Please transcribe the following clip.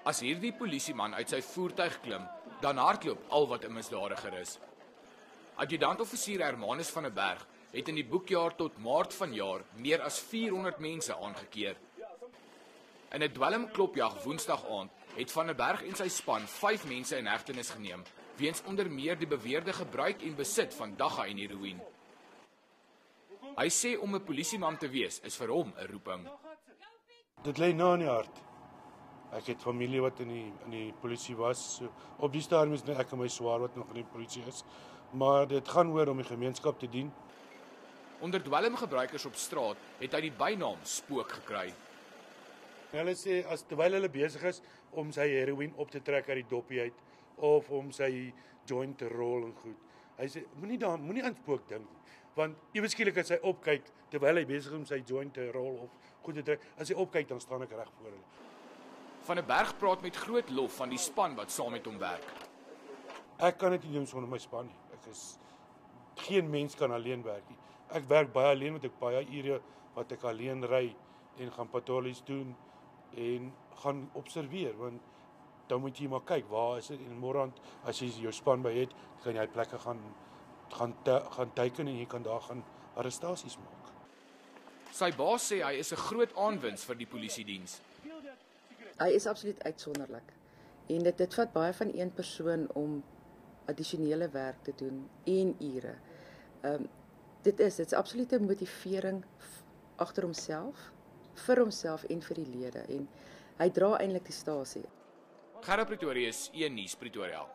As hierdie polisieman uit sy voertuig klim, dan hardloop al wat 'n misdadiger is. Adjutant-offisier Hermanus van der Berg het in die boekjaar tot Maart vanjaar meer as 400 mense aangekeer. In 'n dwelmklopjag Woensdag aand het Van der Berg en sy span 5 mense in hegtenis geneem weens onder meer die beweerde gebruik en besit van dagga en heroïne. Hy sê om 'n polisieman te wees is vir hom 'n roeping. Dit lê na in die hart. Ek het familie wat in die polisie was. So, op die stadium is net ek en my swaar wat nog in die polisie is. Maar dit gaan oor om die gemeenskap te dien. Onder dwelmgebruikers op straat het hy die bynaam Spook gekry. Hulle sê as terwyl hulle besig is om sy heroïne op te trek uit die doppie uit of om sy joint te rol en goed. Hy sê moenie aan spook dink nie, want ewe skielik as hy opkyk terwyl hy besig is om sy joint te rol of goed te trek, as hy opkyk dan staan ek reg voor hulle. Van der Berg praat met groot lof van die span wat saam met hom werk. Ek kan dit nie doen sonder my span nie. Geen mens kan alleen werk nie. Ek werk baie alleen met ek baie ure wat ek alleen ry en gaan patrollies doen en gaan observeer, want dan moet jy maar kyk waar is dit en môre as jy jou span by het, kan jy plekke gaan teiken en jy kan daar gaan arrestasies maak. Sy baas sê hy is 'n groot aanwins vir die polisiediens. Hy is absoluut uitsonderlik. En dit vat baie van een persoon om addisionele werk te doen en ure. Dit is absolute motivering agter homself, vir homself en vir die lede en hy dra eintlik die stasie. Gerard Pretorius, 1 Nuus Pretoria.